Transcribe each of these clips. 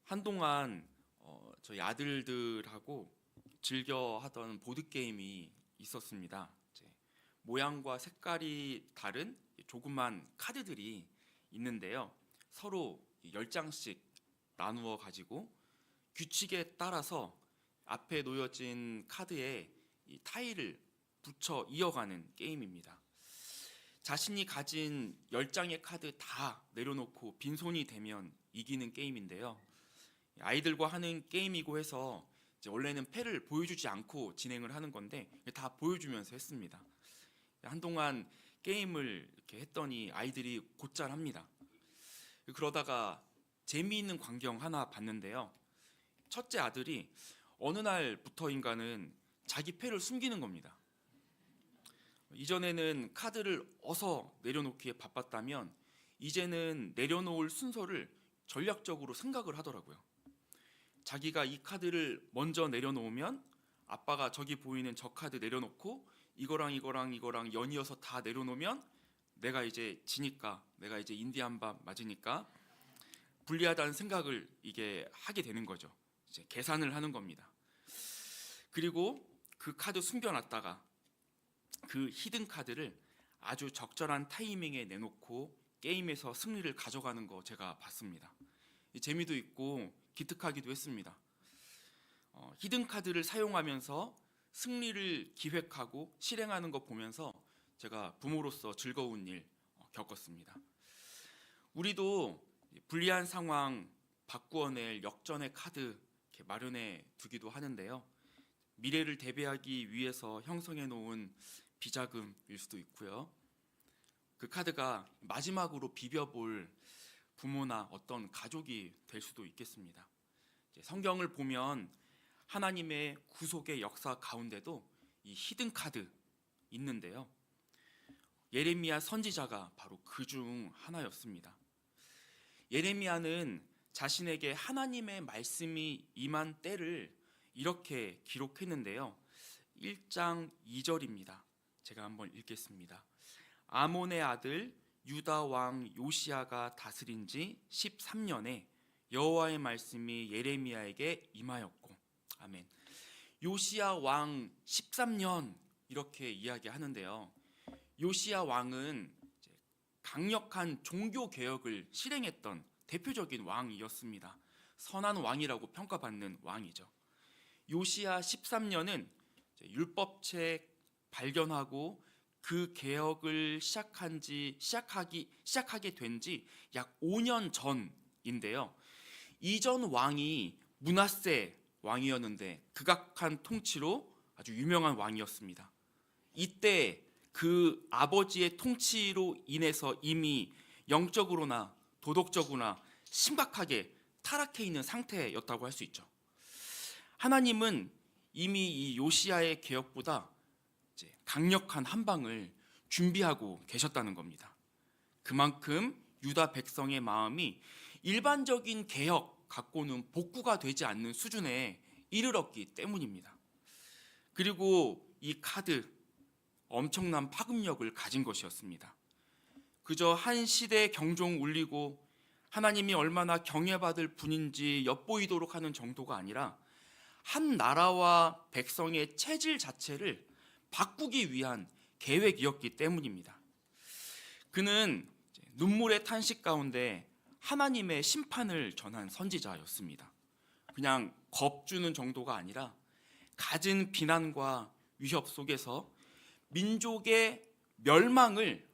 한동안 저희 아들들하고 즐겨 하던 보드 게임이 있었습니다. 이제 모양과 색깔이 다른 조그만 카드들이 있는데요. 서로 10장씩 나누어 가지고 규칙에 따라서 앞에 놓여진 카드에 이 타일을 붙여 이어가는 게임입니다. 자신이 가진 10장의 카드 다 내려놓고 빈손이 되면 이기는 게임인데요. 아이들과 하는 게임이고 해서 이제 원래는 패를 보여주지 않고 진행을 하는 건데 다 보여주면서 했습니다. 한동안 게임을 이렇게 했더니 아이들이 곧잘 합니다. 그러다가 재미있는 광경 하나 봤는데요. 첫째 아들이 어느 날부터인가는 자기 패를 숨기는 겁니다. 이전에는 카드를 어서 내려놓기에 바빴다면 이제는 내려놓을 순서를 전략적으로 생각을 하더라고요. 자기가 이 카드를 먼저 내려놓으면 아빠가 저기 보이는 저 카드 내려놓고 이거랑 이거랑 이거랑 연이어서 다 내려놓으면 내가 이제 지니까, 내가 이제 인디안밥 맞으니까 불리하다는 생각을 이게 하게 되는 거죠. 이제 계산을 하는 겁니다. 그리고 그 카드 숨겨놨다가 그 히든 카드를 아주 적절한 타이밍에 내놓고 게임에서 승리를 가져가는 거 제가 봤습니다. 재미도 있고 기특하기도 했습니다. 히든 카드를 사용하면서 승리를 기획하고 실행하는 거 보면서 제가 부모로서 즐거운 일 겪었습니다. 우리도 불리한 상황 바꾸어낼 역전의 카드 이렇게 마련해 두기도 하는데요. 미래를 대비하기 위해서 형성해 놓은 비자금일 수도 있고요. 그 카드가 마지막으로 비벼볼 부모나 어떤 가족이 될 수도 있겠습니다. 성경을 보면 하나님의 구속의 역사 가운데도 이 히든 카드 있는데요. 예레미야 선지자가 바로 그 중 하나였습니다. 예레미야는 자신에게 하나님의 말씀이 임한 때를 이렇게 기록했는데요. 1장 2절입니다. 제가 한번 읽겠습니다. 아몬의 아들 유다 왕 요시야가 다스린 지 13년에 여호와의 말씀이 예레미야에게 임하였고. 아멘. 요시야 왕 13년 이렇게 이야기하는데요. 요시야 왕은 강력한 종교 개혁을 실행했던 대표적인 왕이었습니다. 선한 왕이라고 평가받는 왕이죠. 요시야 13년은 율법책 발견하고 그 개혁을 시작하게 된 지 약 5년 전인데요. 이전 왕이 므낫세 왕이었는데 극악한 통치로 아주 유명한 왕이었습니다. 이때 그 아버지의 통치로 인해서 이미 영적으로나 도덕적으로나 심각하게 타락해 있는 상태였다고 할 수 있죠. 하나님은 이미 이 요시야의 개혁보다 이제 강력한 한방을 준비하고 계셨다는 겁니다. 그만큼 유다 백성의 마음이 일반적인 개혁 갖고는 복구가 되지 않는 수준에 이르렀기 때문입니다. 그리고 이 카드 엄청난 파급력을 가진 것이었습니다. 그저 한 시대의 경종 울리고 하나님이 얼마나 경외받을 분인지 엿보이도록 하는 정도가 아니라 한 나라와 백성의 체질 자체를 바꾸기 위한 계획이었기 때문입니다. 그는 눈물의 탄식 가운데 하나님의 심판을 전한 선지자였습니다. 그냥 겁주는 정도가 아니라 갖은 비난과 위협 속에서 민족의 멸망을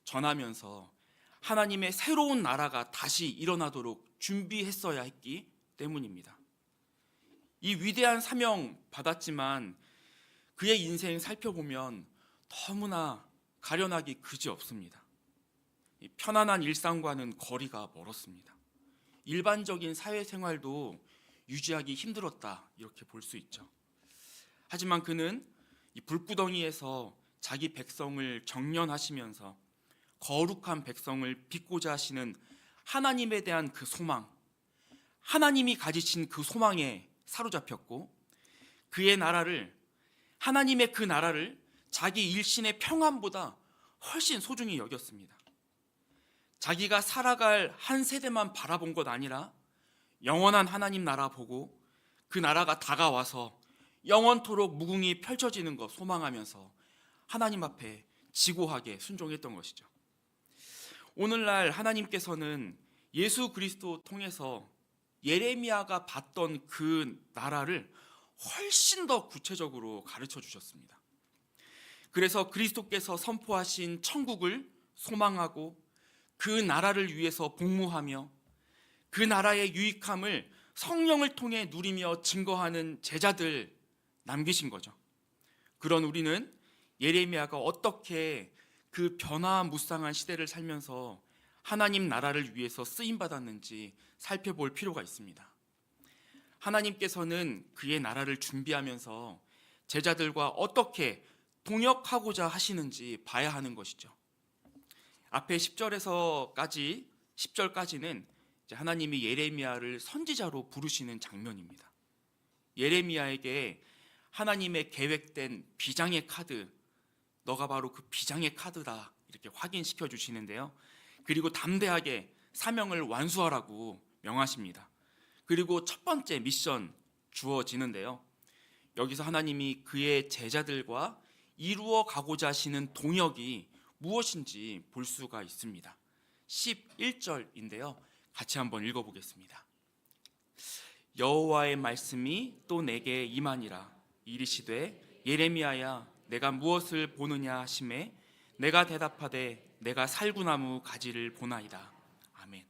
전하면서 하나님의 새로운 나라가 다시 일어나도록 준비했어야 했기 때문입니다. 이 위대한 사명 받았지만 그의 인생 살펴보면 너무나 가련하기 그지없습니다. 편안한 일상과는 거리가 멀었습니다. 일반적인 사회생활도 유지하기 힘들었다 이렇게 볼 수 있죠. 하지만 그는 이 불구덩이에서 자기 백성을 정련하시면서 거룩한 백성을 빚고자 하시는 하나님에 대한 그 소망, 하나님이 가지신 그 소망에 사로잡혔고 그의 나라를, 하나님의 그 나라를 자기 일신의 평안보다 훨씬 소중히 여겼습니다. 자기가 살아갈 한 세대만 바라본 것 아니라 영원한 하나님 나라 보고 그 나라가 다가와서 영원토록 무궁히 펼쳐지는 것 소망하면서 하나님 앞에 지고하게 순종했던 것이죠. 오늘날 하나님께서는 예수 그리스도 통해서 예레미야가 봤던 그 나라를 훨씬 더 구체적으로 가르쳐 주셨습니다. 그래서 그리스도께서 선포하신 천국을 소망하고 그 나라를 위해서 복무하며 그 나라의 유익함을 성령을 통해 누리며 증거하는 제자들 남기신 거죠. 그런 우리는 예레미야가 어떻게 그 변화무쌍한 시대를 살면서 하나님 나라를 위해서 쓰임받았는지 살펴볼 필요가 있습니다. 하나님께서는 그의 나라를 준비하면서 제자들과 어떻게 동역하고자 하시는지 봐야 하는 것이죠. 앞에 10절까지는 하나님이 예레미야를 선지자로 부르시는 장면입니다. 예레미야에게 하나님의 계획된 비장의 카드, 너가 바로 그 비장의 카드다, 이렇게 확인시켜 주시는데요. 그리고 담대하게 사명을 완수하라고 명하십니다. 그리고 첫 번째 미션 주어지는데요. 여기서 하나님이 그의 제자들과 이루어 가고자 하시는 동역이 무엇인지 볼 수가 있습니다. 11절인데요. 같이 한번 읽어보겠습니다. 여호와의 말씀이 또 내게 임하니라. 이르시되 예레미야야, 내가 무엇을 보느냐 하시매 내가 대답하되 내가 살구나무 가지를 보나이다. 아멘.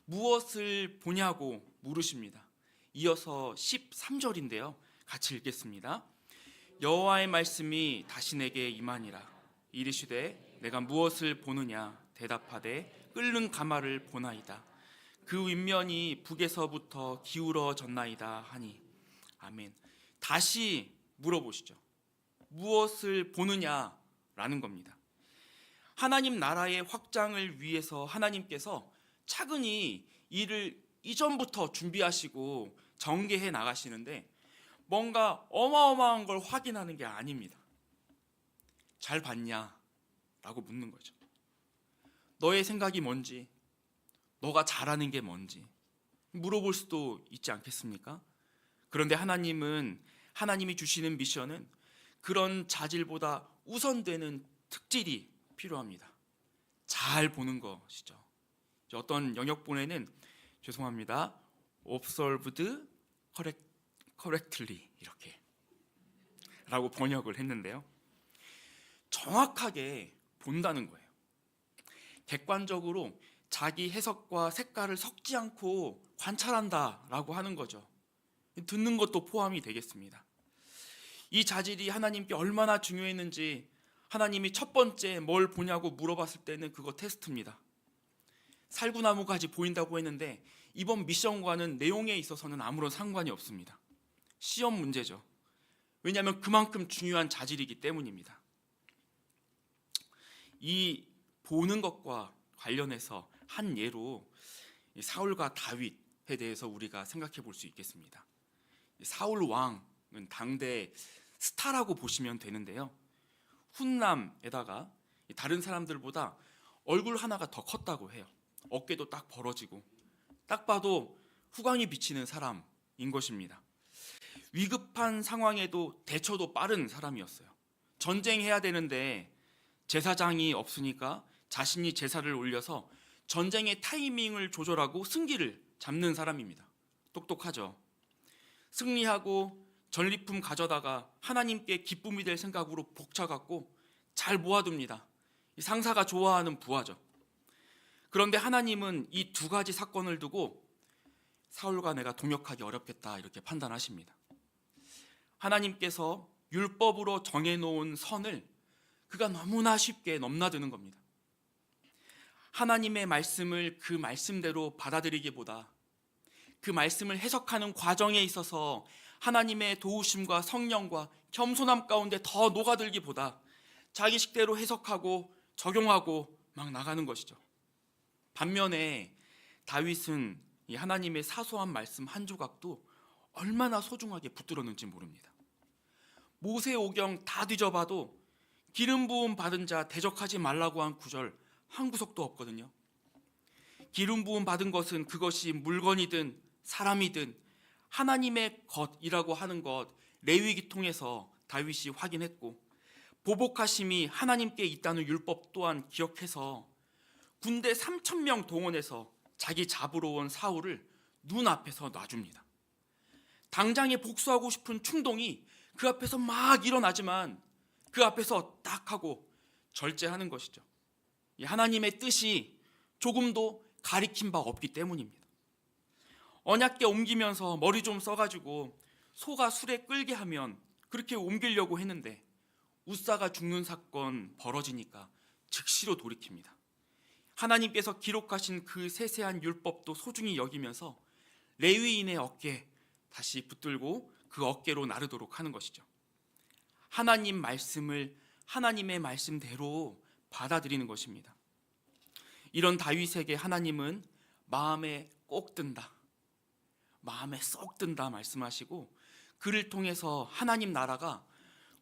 무엇을 보냐고 물으십니다. 이어서 13절인데요. 같이 읽겠습니다. 여호와의 말씀이 다시 내게 임하니라. 이르시되 내가 무엇을 보느냐 대답하되 끓는 가마를 보나이다. 그 윗면이 북에서부터 기울어졌나이다 하니. 아멘. 다시 물어보시죠. 무엇을 보느냐라는 겁니다. 하나님 나라의 확장을 위해서 하나님께서 차근히 이를 이전부터 준비하시고 전개해 나가시는데 뭔가 어마어마한 걸 확인하는 게 아닙니다. 잘 봤냐? 라고 묻는 거죠. 너의 생각이 뭔지, 너가 잘하는 게 뭔지 물어볼 수도 있지 않겠습니까? 그런데 하나님이 주시는 미션은 그런 자질보다 우선되는 특질이 필요합니다. 잘 보는 것이죠. 어떤 영역본에는 죄송합니다. observed correctly 이렇게 라고 번역을 했는데요. 정확하게 본다는 거예요. 객관적으로 자기 해석과 색깔을 섞지 않고 관찰한다라고 하는 거죠. 듣는 것도 포함이 되겠습니다. 이 자질이 하나님께 얼마나 중요했는지 하나님이 첫 번째 뭘 보냐고 물어봤을 때는 그거 테스트입니다. 살구나무까지 보인다고 했는데 이번 미션과는 내용에 있어서는 아무런 상관이 없습니다. 시험 문제죠. 왜냐하면 그만큼 중요한 자질이기 때문입니다. 이 보는 것과 관련해서 한 예로 사울과 다윗에 대해서 우리가 생각해 볼 수 있겠습니다. 사울 왕은 당대 스타라고 보시면 되는데요. 훈남에다가 다른 사람들보다 얼굴 하나가 더 컸다고 해요. 어깨도 딱 벌어지고 딱 봐도 후광이 비치는 사람인 것입니다. 위급한 상황에도 대처도 빠른 사람이었어요. 전쟁해야 되는데 제사장이 없으니까 자신이 제사를 올려서 전쟁의 타이밍을 조절하고 승기를 잡는 사람입니다. 똑똑하죠. 승리하고 전리품 가져다가 하나님께 기쁨이 될 생각으로 복차갖고 잘 모아둡니다. 상사가 좋아하는 부하죠. 그런데 하나님은 이 두 가지 사건을 두고 사울과 내가 동역하기 어렵겠다 이렇게 판단하십니다. 하나님께서 율법으로 정해놓은 선을 그가 너무나 쉽게 넘나드는 겁니다. 하나님의 말씀을 그 말씀대로 받아들이기보다 그 말씀을 해석하는 과정에 있어서 하나님의 도우심과 성령과 겸손함 가운데 더 녹아들기보다 자기 식대로 해석하고 적용하고 막 나가는 것이죠. 반면에 다윗은 이 하나님의 사소한 말씀 한 조각도 얼마나 소중하게 붙들었는지 모릅니다. 모세오경 다 뒤져봐도 기름 부음 받은 자 대적하지 말라고 한 구절 한 구석도 없거든요. 기름 부음 받은 것은 그것이 물건이든 사람이든 하나님의 것이라고 하는 것 레위기 통해서 다윗이 확인했고, 보복하심이 하나님께 있다는 율법 또한 기억해서 군대 3,000명 동원해서 자기 잡으러 온 사울을 눈앞에서 놔줍니다. 당장에 복수하고 싶은 충동이 그 앞에서 막 일어나지만 그 앞에서 딱 하고 절제하는 것이죠. 이 하나님의 뜻이 조금도 가리킨 바 없기 때문입니다. 언약궤 옮기면서 머리 좀 써가지고 소가 술에 끌게 하면 그렇게 옮기려고 했는데 웃사가 죽는 사건 벌어지니까 즉시로 돌이킵니다. 하나님께서 기록하신 그 세세한 율법도 소중히 여기면서 레위인의 어깨에 다시 붙들고 그 어깨로 나르도록 하는 것이죠. 하나님 말씀을 하나님의 말씀대로 받아들이는 것입니다. 이런 다윗에게 하나님은 마음에 꼭 든다, 마음에 쏙 든다 말씀하시고, 그를 통해서 하나님 나라가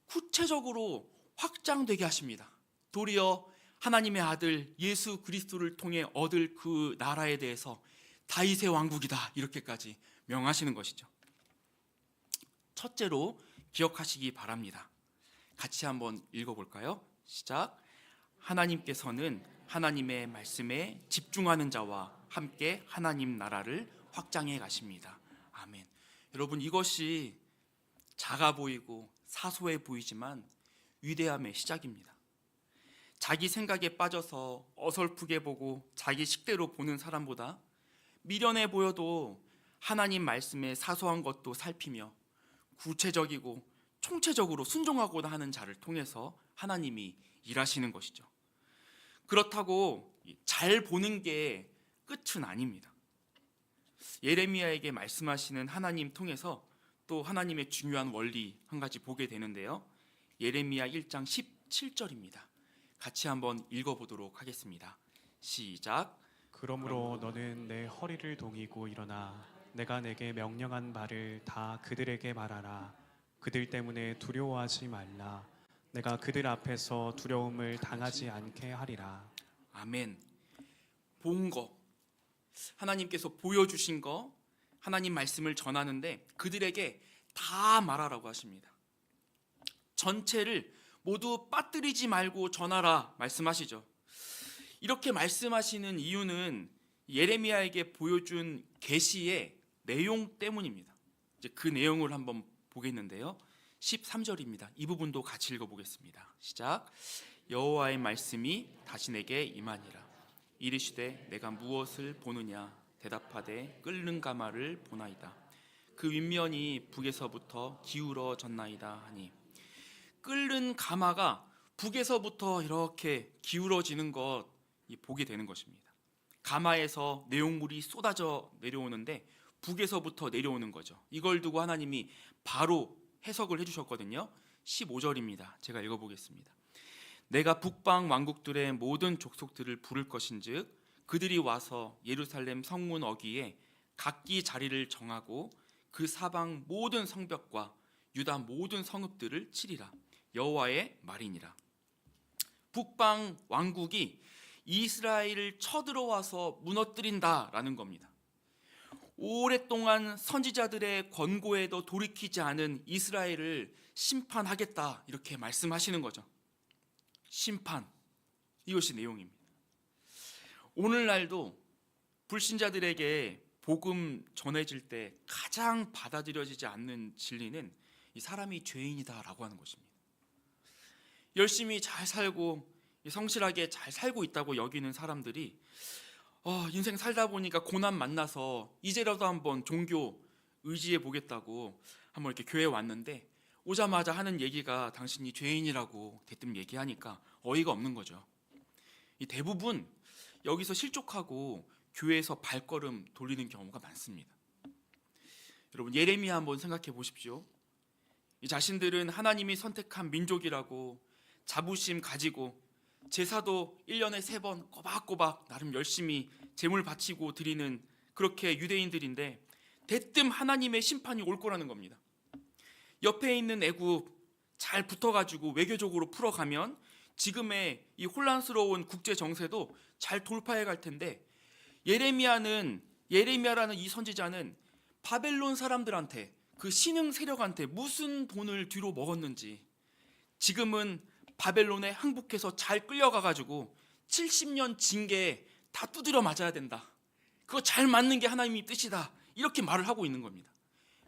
구체적으로 확장되게 하십니다. 도리어 하나님의 아들 예수 그리스도를 통해 얻을 그 나라에 대해서 다윗의 왕국이다 이렇게까지 명하시는 것이죠. 첫째로 기억하시기 바랍니다. 같이 한번 읽어볼까요? 시작. 하나님께서는 하나님의 말씀에 집중하는 자와 함께 하나님 나라를 확장해 가십니다. 아멘. 여러분, 이것이 작아 보이고 사소해 보이지만 위대함의 시작입니다. 자기 생각에 빠져서 어설프게 보고 자기 식대로 보는 사람보다 미련해 보여도 하나님 말씀의 사소한 것도 살피며 구체적이고 총체적으로 순종하고자 하는 자를 통해서 하나님이 일하시는 것이죠. 그렇다고 잘 보는 게 끝은 아닙니다. 예레미야에게 말씀하시는 하나님 통해서 또 하나님의 중요한 원리 한 가지 보게 되는데요. 예레미야 1장 17절입니다. 같이 한번 읽어보도록 하겠습니다. 시작. 그러므로 너는 내 허리를 동이고 일어나 내가 내게 명령한 바를 다 그들에게 말하라. 그들 때문에 두려워하지 말라. 내가 그들 앞에서 두려움을 당하지 않게 하리라. 아멘. 본 거, 하나님께서 보여주신 거, 하나님 말씀을 전하는데 그들에게 다 말하라고 하십니다. 전체를 모두 빠뜨리지 말고 전하라 말씀하시죠. 이렇게 말씀하시는 이유는 예레미야에게 보여준 계시의 내용 때문입니다. 이제 그 내용을 한번 보겠는데요. 13절입니다. 이 부분도 같이 읽어보겠습니다. 시작. 여호와의 말씀이 다시 내게 임하니라. 이르시되 내가 무엇을 보느냐. 대답하되 끓는 가마를 보나이다. 그 윗면이 북에서부터 기울어졌나이다 하니, 끓는 가마가 북에서부터 이렇게 기울어지는 것 보게 되는 것입니다. 가마에서 내용물이 쏟아져 내려오는데 북에서부터 내려오는 거죠. 이걸 두고 하나님이 바로 해석을 해주셨거든요. 15절입니다. 제가 읽어보겠습니다. 내가 북방 왕국들의 모든 족속들을 부를 것인즉 그들이 와서 예루살렘 성문 어귀에 각기 자리를 정하고 그 사방 모든 성벽과 유다 모든 성읍들을 치리라. 여호와의 말이니라. 북방 왕국이 이스라엘을 쳐들어와서 무너뜨린다라는 겁니다. 오랫동안 선지자들의 권고에도 돌이키지 않은 이스라엘을 심판하겠다 이렇게 말씀하시는 거죠. 심판, 이것이 내용입니다. 오늘날도 불신자들에게 복음 전해질 때 가장 받아들여지지 않는 진리는 이 사람이 죄인이다라고 하는 것입니다. 열심히 잘 살고 성실하게 잘 살고 있다고 여기는 사람들이 인생 살다 보니까 고난 만나서 이제라도 한번 종교 의지해 보겠다고 한번 이렇게 교회에 왔는데 오자마자 하는 얘기가 당신이 죄인이라고 대뜸 얘기하니까 어이가 없는 거죠. 이 대부분 여기서 실족하고 교회에서 발걸음 돌리는 경우가 많습니다. 여러분, 예레미야 한번 생각해 보십시오. 이 자신들은 하나님이 선택한 민족이라고 자부심 가지고 제사도 1년에 3번 꼬박꼬박 나름 열심히 제물 바치고 드리는 그렇게 유대인들인데 대뜸 하나님의 심판이 올 거라는 겁니다. 옆에 있는 애굽 잘 붙어가지고 외교적으로 풀어가면 지금의 이 혼란스러운 국제 정세도 잘 돌파해 갈 텐데 예레미야라는 이 선지자는 바벨론 사람들한테, 그 신흥 세력한테 무슨 돈을 뒤로 먹었는지 지금은 바벨론에 항복해서 잘 끌려가가지고 70년 징계에 다 두드려 맞아야 된다. 그거 잘 맞는 게 하나님의 뜻이다. 이렇게 말을 하고 있는 겁니다.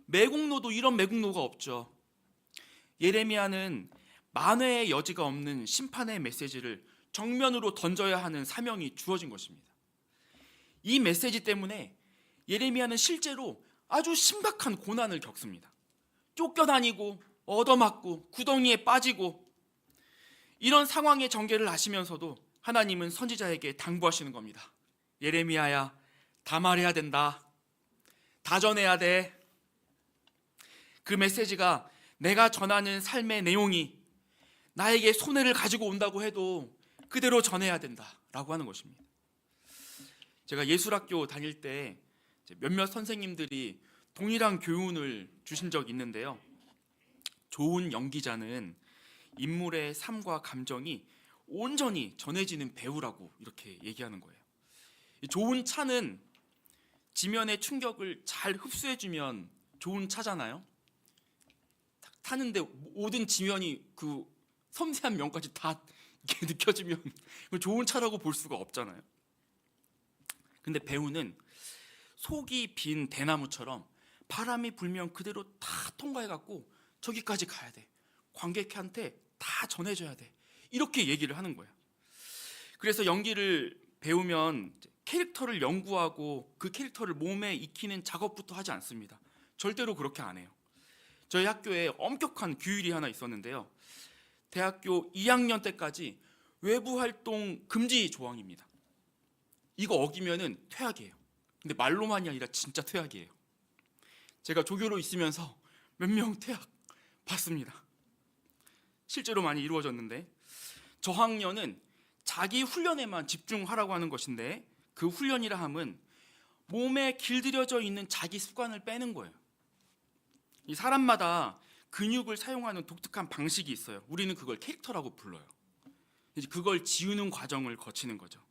매국노도 이런 매국노가 없죠. 예레미야는 만회의 여지가 없는 심판의 메시지를 정면으로 던져야 하는 사명이 주어진 것입니다. 이 메시지 때문에 예레미야는 실제로 아주 심각한 고난을 겪습니다. 쫓겨다니고 얻어맞고 구덩이에 빠지고, 이런 상황의 전개를 아시면서도 하나님은 선지자에게 당부하시는 겁니다. 예레미야야, 다 말해야 된다. 다 전해야 돼. 그 메시지가, 내가 전하는 삶의 내용이 나에게 손해를 가지고 온다고 해도 그대로 전해야 된다라고 하는 것입니다. 제가 예술학교 다닐 때 몇몇 선생님들이 동일한 교훈을 주신 적이 있는데요. 좋은 연기자는 인물의 삶과 감정이 온전히 전해지는 배우라고 이렇게 얘기하는 거예요. 좋은 차는 지면의 충격을 잘 흡수해주면 좋은 차잖아요. 타는데 모든 지면이 그 섬세한 면까지 다 이렇게 느껴지면 좋은 차라고 볼 수가 없잖아요. 근데 배우는 속이 빈 대나무처럼 바람이 불면 그대로 다 통과해갖고 저기까지 가야 돼. 관객한테 다 전해줘야 돼. 이렇게 얘기를 하는 거예요. 그래서 연기를 배우면 캐릭터를 연구하고 그 캐릭터를 몸에 익히는 작업부터 하지 않습니다. 절대로 그렇게 안 해요. 저희 학교에 엄격한 규율이 하나 있었는데요. 대학교 2학년 때까지 외부 활동 금지 조항입니다. 이거 어기면은 퇴학이에요. 근데 말로만이 아니라 진짜 퇴학이에요. 제가 조교로 있으면서 몇 명 퇴학 봤습니다. 실제로 많이 이루어졌는데, 저학년은 자기 훈련에만 집중하라고 하는 것인데, 그 훈련이라 함은 몸에 길들여져 있는 자기 습관을 빼는 거예요. 이 사람마다 근육을 사용하는 독특한 방식이 있어요. 우리는 그걸 캐릭터라고 불러요. 이제 그걸 지우는 과정을 거치는 거죠.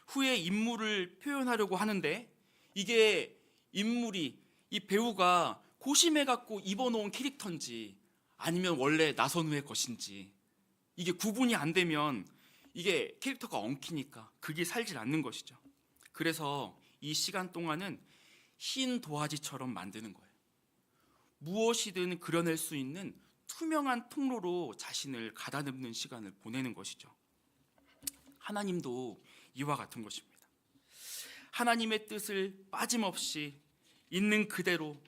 후에 인물을 표현하려고 하는데, 이게 인물이, 이 배우가 고심해 갖고 입어놓은 캐릭터인지 아니면 원래 나선 후의 것인지, 이게 구분이 안 되면 이게 캐릭터가 엉키니까 그게 살질 않는 것이죠. 그래서 이 시간 동안은 흰 도화지처럼 만드는 거예요. 무엇이든 그려낼 수 있는 투명한 통로로 자신을 가다듬는 시간을 보내는 것이죠. 하나님도 이와 같은 것입니다. 하나님의 뜻을 빠짐없이 있는 그대로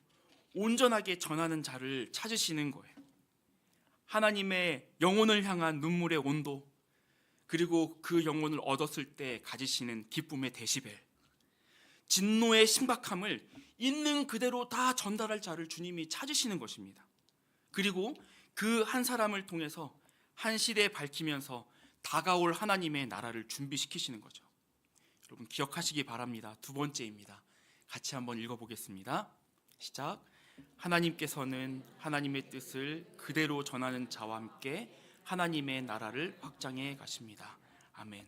온전하게 전하는 자를 찾으시는 거예요. 하나님의 영혼을 향한 눈물의 온도, 그리고 그 영혼을 얻었을 때 가지시는 기쁨의 데시벨, 진노의 심각함을 있는 그대로 다 전달할 자를 주님이 찾으시는 것입니다. 그리고 그 한 사람을 통해서 한 시대에 밝히면서 다가올 하나님의 나라를 준비시키시는 거죠. 여러분 기억하시기 바랍니다. 두 번째입니다. 같이 한번 읽어보겠습니다. 시작. 하나님께서는 하나님의 뜻을 그대로 전하는 자와 함께 하나님의 나라를 확장해 가십니다. 아멘.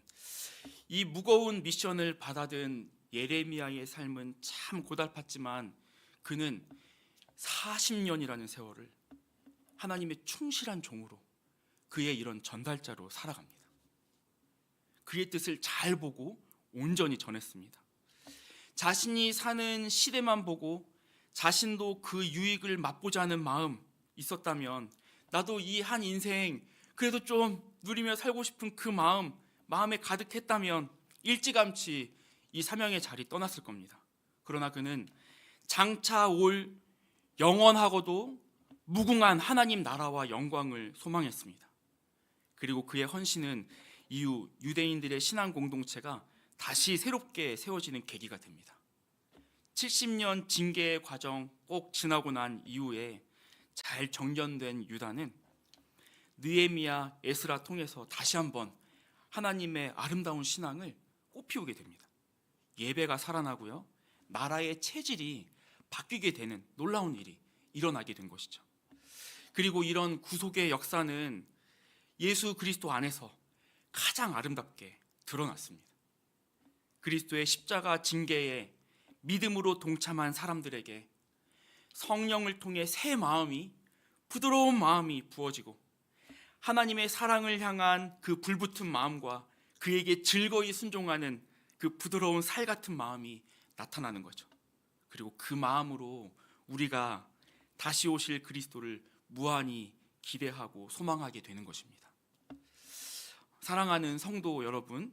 이 무거운 미션을 받아든 예레미야의 삶은 참 고달팠지만 그는 40년이라는 세월을 하나님의 충실한 종으로, 그의 이런 전달자로 살아갑니다. 그의 뜻을 잘 보고 온전히 전했습니다. 자신이 사는 시대만 보고 자신도 그 유익을 맛보자 하는 마음 있었다면, 나도 이 한 인생 그래도 좀 누리며 살고 싶은 그 마음에 가득했다면 일찌감치 이 사명의 자리 떠났을 겁니다. 그러나 그는 장차 올 영원하고도 무궁한 하나님 나라와 영광을 소망했습니다. 그리고 그의 헌신은 이후 유대인들의 신앙 공동체가 다시 새롭게 세워지는 계기가 됩니다. 70년 징계의 과정 꼭 지나고 난 이후에 잘 정견된 유다는 느헤미야, 에스라 통해서 다시 한번 하나님의 아름다운 신앙을 꽃피우게 됩니다. 예배가 살아나고요, 나라의 체질이 바뀌게 되는 놀라운 일이 일어나게 된 것이죠. 그리고 이런 구속의 역사는 예수 그리스도 안에서 가장 아름답게 드러났습니다. 그리스도의 십자가 징계에 믿음으로 동참한 사람들에게 성령을 통해 새 마음이, 부드러운 마음이 부어지고 하나님의 사랑을 향한 그 불붙은 마음과 그에게 즐거이 순종하는 그 부드러운 살 같은 마음이 나타나는 거죠. 그리고 그 마음으로 우리가 다시 오실 그리스도를 무한히 기대하고 소망하게 되는 것입니다. 사랑하는 성도 여러분,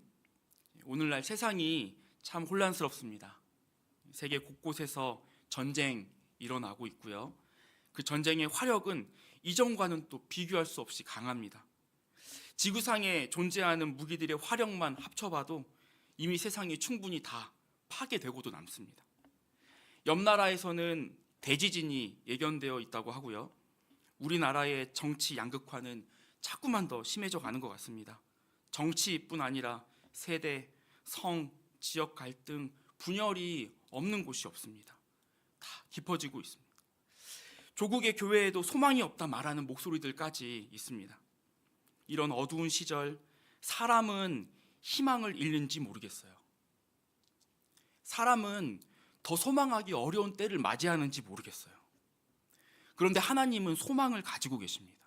오늘날 세상이 참 혼란스럽습니다. 세계 곳곳에서 전쟁 일어나고 있고요. 그 전쟁의 화력은 이전과는 또 비교할 수 없이 강합니다. 지구상에 존재하는 무기들의 화력만 합쳐봐도 이미 세상이 충분히 다 파괴되고도 남습니다. 옆 나라에서는 대지진이 예견되어 있다고 하고요. 우리나라의 정치 양극화는 자꾸만 더 심해져 가는 것 같습니다. 정치뿐 아니라 세대, 성, 지역 갈등, 분열이 없는 곳이 없습니다. 다 깊어지고 있습니다. 조국의 교회에도 소망이 없다 말하는 목소리들까지 있습니다. 이런 어두운 시절, 사람은 희망을 잃는지 모르겠어요. 사람은 더 소망하기 어려운 때를 맞이하는지 모르겠어요. 그런데 하나님은 소망을 가지고 계십니다.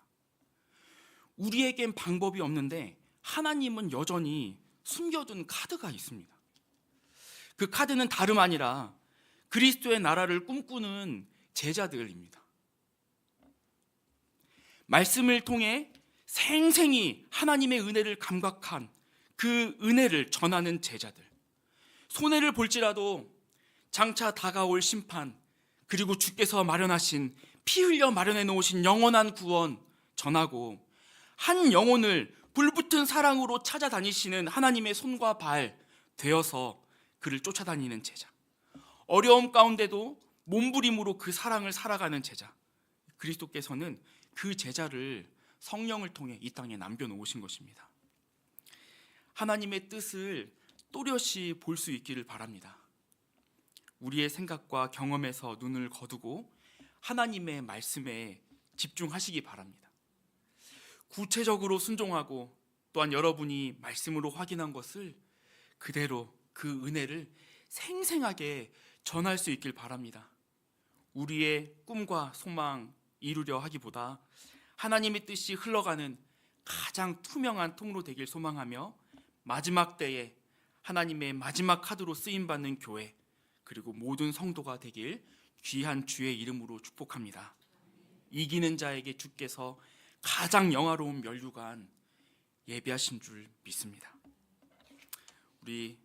우리에겐 방법이 없는데 하나님은 여전히 숨겨둔 카드가 있습니다. 그 카드는 다름 아니라 그리스도의 나라를 꿈꾸는 제자들입니다. 말씀을 통해 생생히 하나님의 은혜를 감각한 그 은혜를 전하는 제자들. 손해를 볼지라도 장차 다가올 심판, 그리고 주께서 마련하신 피 흘려 마련해 놓으신 영원한 구원 전하고 한 영혼을 불붙은 사랑으로 찾아다니시는 하나님의 손과 발 되어서 그를 쫓아다니는 제자. 어려움 가운데도 몸부림으로 그 사랑을 살아가는 제자. 그리스도께서는 그 제자를 성령을 통해 이 땅에 남겨놓으신 것입니다. 하나님의 뜻을 또렷이 볼 수 있기를 바랍니다. 우리의 생각과 경험에서 눈을 거두고 하나님의 말씀에 집중하시기 바랍니다. 구체적으로 순종하고 또한 여러분이 말씀으로 확인한 것을 그대로 그 은혜를 생생하게 전할 수 있길 바랍니다. 우리의 꿈과 소망 이루려 하기보다 하나님의 뜻이 흘러가는 가장 투명한 통로 되길 소망하며 마지막 때에 하나님의 마지막 카드로 쓰임받는 교회 그리고 모든 성도가 되길 귀한 주의 이름으로 축복합니다. 이기는 자에게 주께서 가장 영화로운 면류관 예비하신 줄 믿습니다. 우리